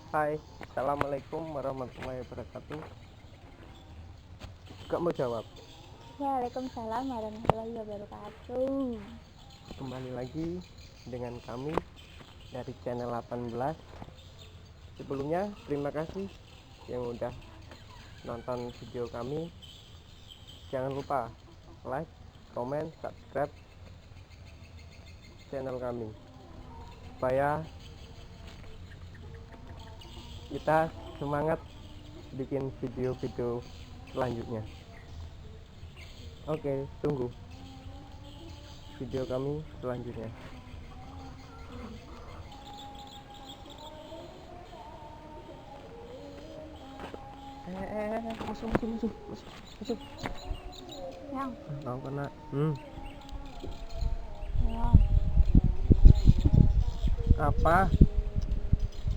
Hai, assalamualaikum warahmatullahi wabarakatuh. Gak mau jawab. Waalaikumsalam warahmatullahi wabarakatuh. Kembali lagi dengan kami dari channel 18. Sebelumnya terima kasih yang udah nonton video kami. Jangan lupa like, komen, subscribe channel kami supaya kita semangat bikin video-video selanjutnya. Oke, tunggu video kami selanjutnya. Musuh. Yang, Tahu kena. ya. Apa?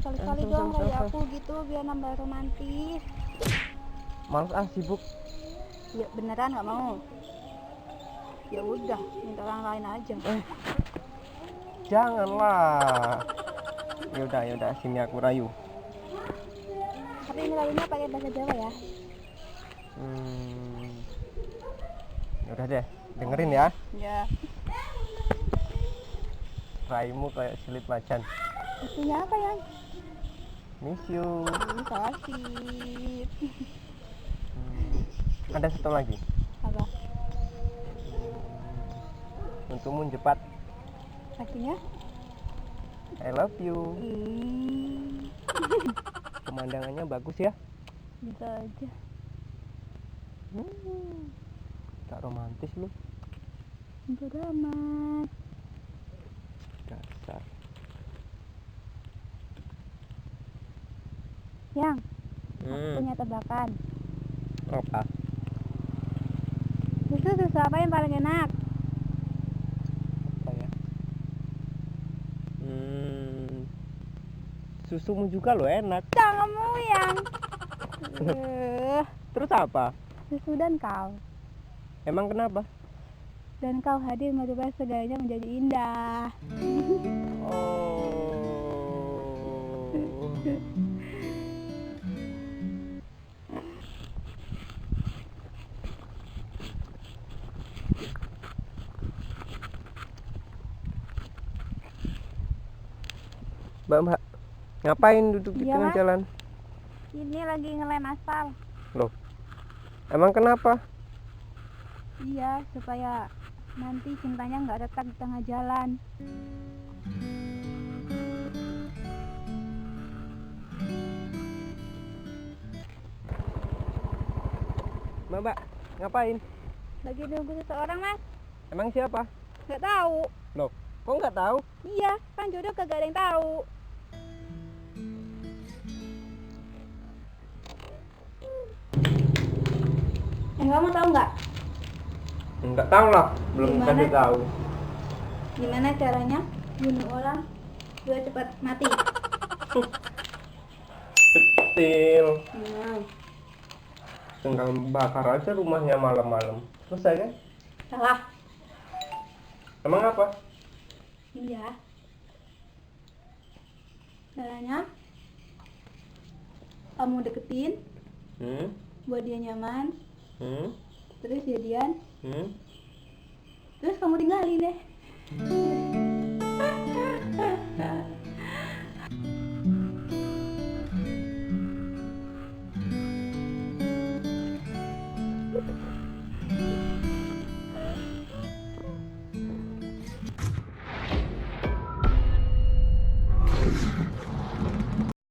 Sekali-kali dong kayak aku gitu biar nambah romantis. Males sibuk. Ya beneran nggak mau. Ya udah, minta orang lain aja. Janganlah. Yaudah, sini aku rayu. Tapi ini lainnya pakai bahasa Jawa ya. Yaudah deh, dengerin ya. Ya. Rayumu kayak silip macan. Artinya apa ya? Miss you. Kasih. Ada satu lagi. Apa? Untukmu cepat. Artinya? I love you. Hmm. Pemandangannya bagus ya. Bisa aja. Tak romantis lu. Bodo amat. Dasar. Yang, aku punya tebakan. Apa? Susu apa yang paling enak? Apa ya? Susumu juga lo enak. Kamu yang. Terus apa? Susu dan kau. Emang kenapa? Dan kau hadir merubah segalanya menjadi indah. Oh. Mbak, ngapain duduk di Iya, tengah Mas. jalan? Ini lagi ngelem aspal. Loh, emang kenapa? Iya, supaya nanti cintanya nggak retak di tengah jalan. Mbak, ngapain? Lagi nunggu seseorang, Mas. Emang siapa? Nggak tahu. Loh, kok nggak tahu? Iya, kan jodoh kagak ada yang tahu. Kamu tahu nggak? Nggak tahu lah, belum Gimana? kasih tahu. Gimana caranya bunuh orang biar cepat mati? Kecil, Hmm. tinggal bakar aja rumahnya malam-malam. Selesai kan? Salah. Emang apa? Iya. Caranya kamu deketin buat dia nyaman, terus jadian, terus kamu tinggalin deh.